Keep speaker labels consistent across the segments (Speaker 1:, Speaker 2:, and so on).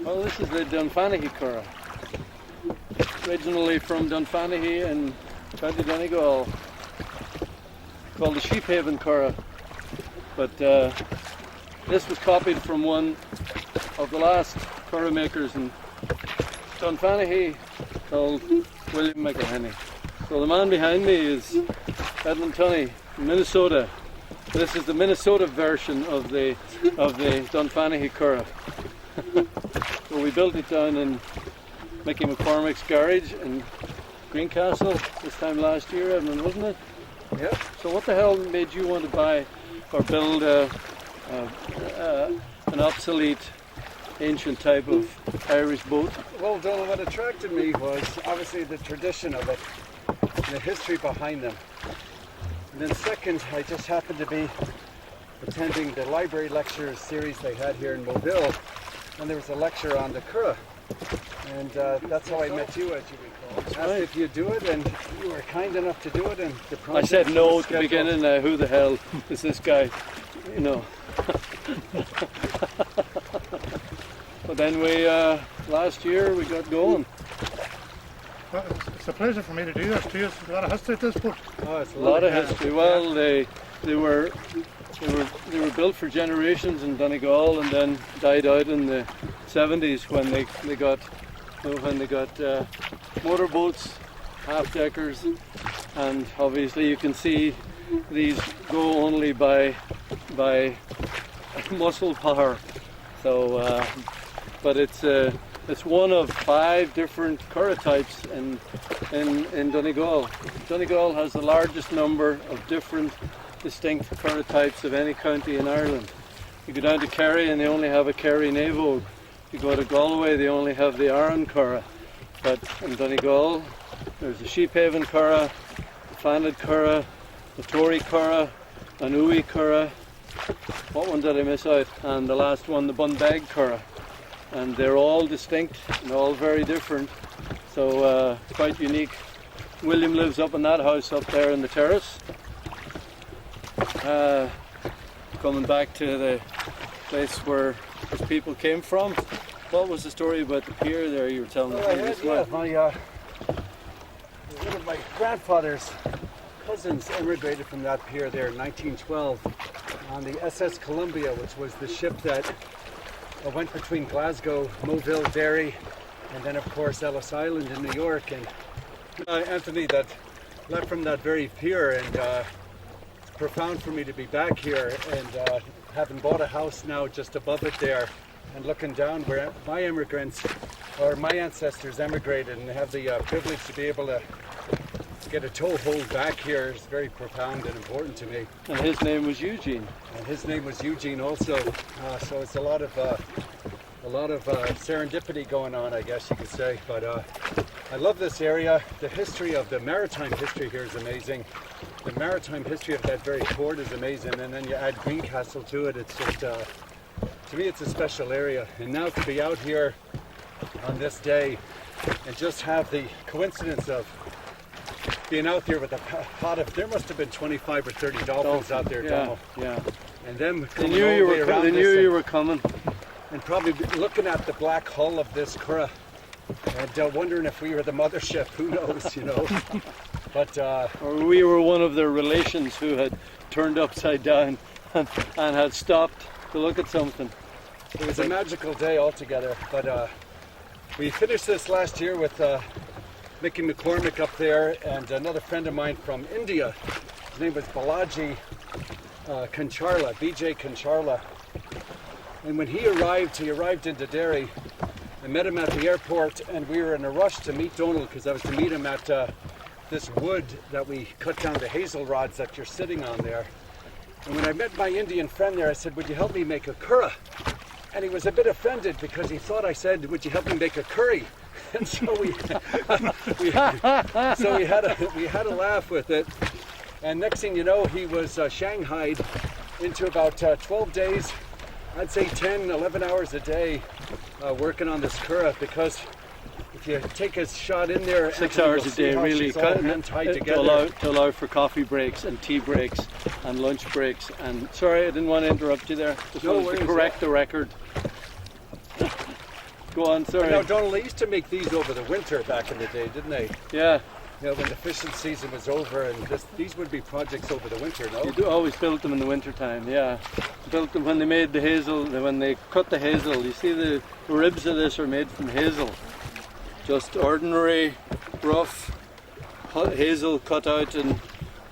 Speaker 1: Well, this is the Dunfanaghy Currach. Originally from Dunfanaghy in County Donegal, called the Sheephaven Currach. But this was copied from one of the last currach makers in Dunfanaghy called William McElhenney. So the man behind me is Edmund Tunney from Minnesota. This is the Minnesota version of the Dunfanaghy Currach. So we built it down in Mickey McCormick's garage in Greencastle this time last year, Edmund, wasn't it?
Speaker 2: Yeah.
Speaker 1: So what the hell made you want to buy or build an obsolete, ancient type of Irish boat?
Speaker 2: Well, Donald, what attracted me was obviously the tradition of it, and the history behind them. And then second, I just happened to be attending the library lecture series they had here in Moville, and there was a lecture on the Currach. And that's how I met you, as you recall. Asked if you'd do it, and you were kind enough to do it. And the
Speaker 1: I said no at the beginning. Who the hell is this guy? You know. But then we last year we got going.
Speaker 3: Well, it's a pleasure for me to do this too. There's a lot of history to this boat.
Speaker 2: Oh, it's
Speaker 1: A lot of history. Well, they were built for generations in Donegal, and then died out in the 70s when they got motorboats, half deckers, and obviously you can see these go only by muscle power. So, but it's one of 5 different currach types in Donegal. Donegal has the largest number of different distinct currach types of any county in Ireland. You go down to Kerry and they only have a Kerry Navogue. You go to Galway, they only have the Aran Currach. But in Donegal, there's the Sheephaven Currach, the Fanad Currach, the Tory Currach, an Uí Currach. What one did I miss out? And the last one, the Bunbeg Currach. And they're all distinct and all very different. So quite unique. William lives up in that house up there in the terrace. Coming back to the place where his people came from. What was the story about the pier there you were telling us?
Speaker 2: One of my grandfather's cousins immigrated from that pier there in 1912 on the SS Columbia, which was the ship that went between Glasgow, Moville, Derry, and then of course Ellis Island in New York. And Anthony, that left from that very pier, and it's profound for me to be back here and having bought a house now just above it there and looking down where my ancestors emigrated, and have the privilege to be able to get a toehold back here is very profound and important to me.
Speaker 1: And his name was Eugene.
Speaker 2: And his name was Eugene also. So it's a lot of serendipity going on, I guess you could say. But I love this area. The history of the maritime history here is amazing. The maritime history of that very port is amazing. And then you add Greencastle to it. It's just, to me, it's a special area. And now to be out here on this day and just have the coincidence of being out there with a pot of, there must have been 25 or 30 dolphins out there, Donald.
Speaker 1: Yeah.
Speaker 2: And them
Speaker 1: They knew you were coming.
Speaker 2: And probably looking at the black hull of this Currach and wondering if we were the mothership. Who knows, you know. But
Speaker 1: or we were one of their relations who had turned upside down and had stopped to look at something.
Speaker 2: It was a magical day altogether. But we finished this last year with Mickey McCormick up there and another friend of mine from India. His name was Balaji Kancharla, BJ Kancharla. And when he arrived into Derry. I met him at the airport, and we were in a rush to meet Donald because I was to meet him at this wood that we cut down the hazel rods that you're sitting on there. And when I met my Indian friend there, I said, "Would you help me make a currach?" And he was a bit offended because he thought I said, "Would you help me make a curry?" And so we had a laugh with it. And next thing you know, he was shanghaied into about 12 days. I'd say 10, 11 hours a day working on this currach, because if you take a shot in there,
Speaker 1: 6 hours a day, really,
Speaker 2: to
Speaker 1: allow for coffee breaks and tea breaks and lunch breaks. And sorry, I didn't want to interrupt you there. Just wanted to correct the record. Go on, sorry.
Speaker 2: Now, Donald, they used to make these over the winter back in the day, didn't they?
Speaker 1: Yeah,
Speaker 2: You know, when the fishing season was over, and these would be projects over the winter, no?
Speaker 1: always built them in the winter time. Yeah, built them when they made the hazel. When they cut the hazel, you see the ribs of this are made from hazel. Just ordinary, rough hazel cut out in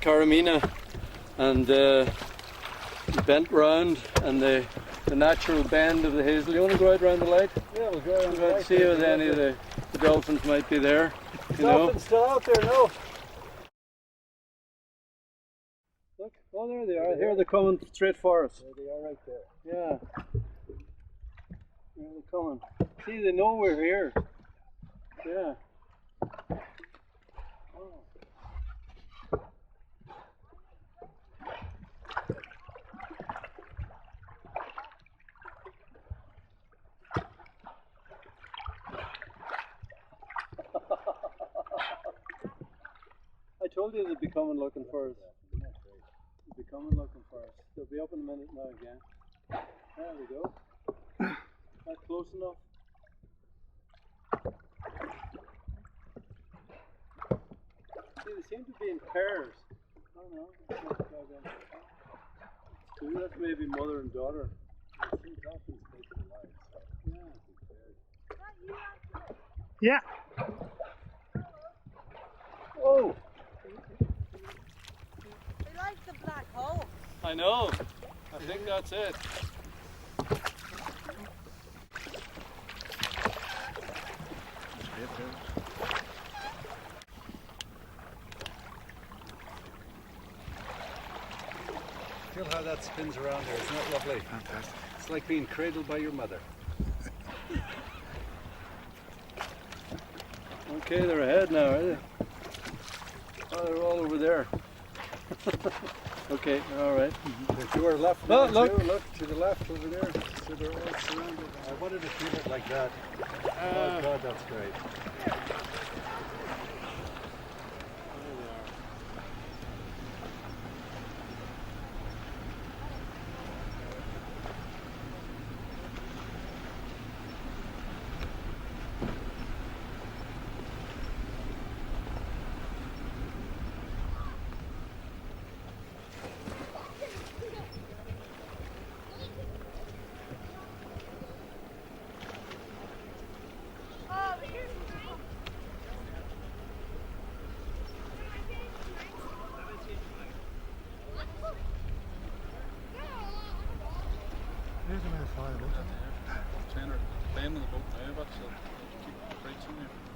Speaker 1: Carramina, and bent round, and the natural bend of the hazel. You want to go out around the light?
Speaker 2: Yeah, we'll go around the light.
Speaker 1: See if any of the dolphins might be there. You know.
Speaker 2: Dolphins still out there, no?
Speaker 1: Look, oh there they are. Here they're coming straight for us.
Speaker 2: There they are right there.
Speaker 1: Yeah. Here they're coming. See, they know we're here. Yeah. Oh. I told you they'd be coming looking for us. They'd be coming looking for us. They'll be up in a minute now again. There we go. Not close enough. See, they seem to be in pairs. I don't know. Two, that's maybe mother and daughter.
Speaker 3: Yeah.
Speaker 1: Oh,
Speaker 4: They like the black hole.
Speaker 1: I know. I think that's it.
Speaker 2: Feel how that spins around there. Isn't that lovely?
Speaker 3: Fantastic.
Speaker 2: It's like being cradled by your mother.
Speaker 1: Okay, they're ahead now, are they? Oh, they're all over there. Okay, all right.
Speaker 2: To our left,
Speaker 1: Oh,
Speaker 2: there
Speaker 1: look.
Speaker 2: too. Look to the left over there. So they're all surrounded. I wanted to feel it like that. Oh God, that's great.
Speaker 3: There's a man flying.
Speaker 5: Trainer playing in the boat now, but she'll keep preaching you.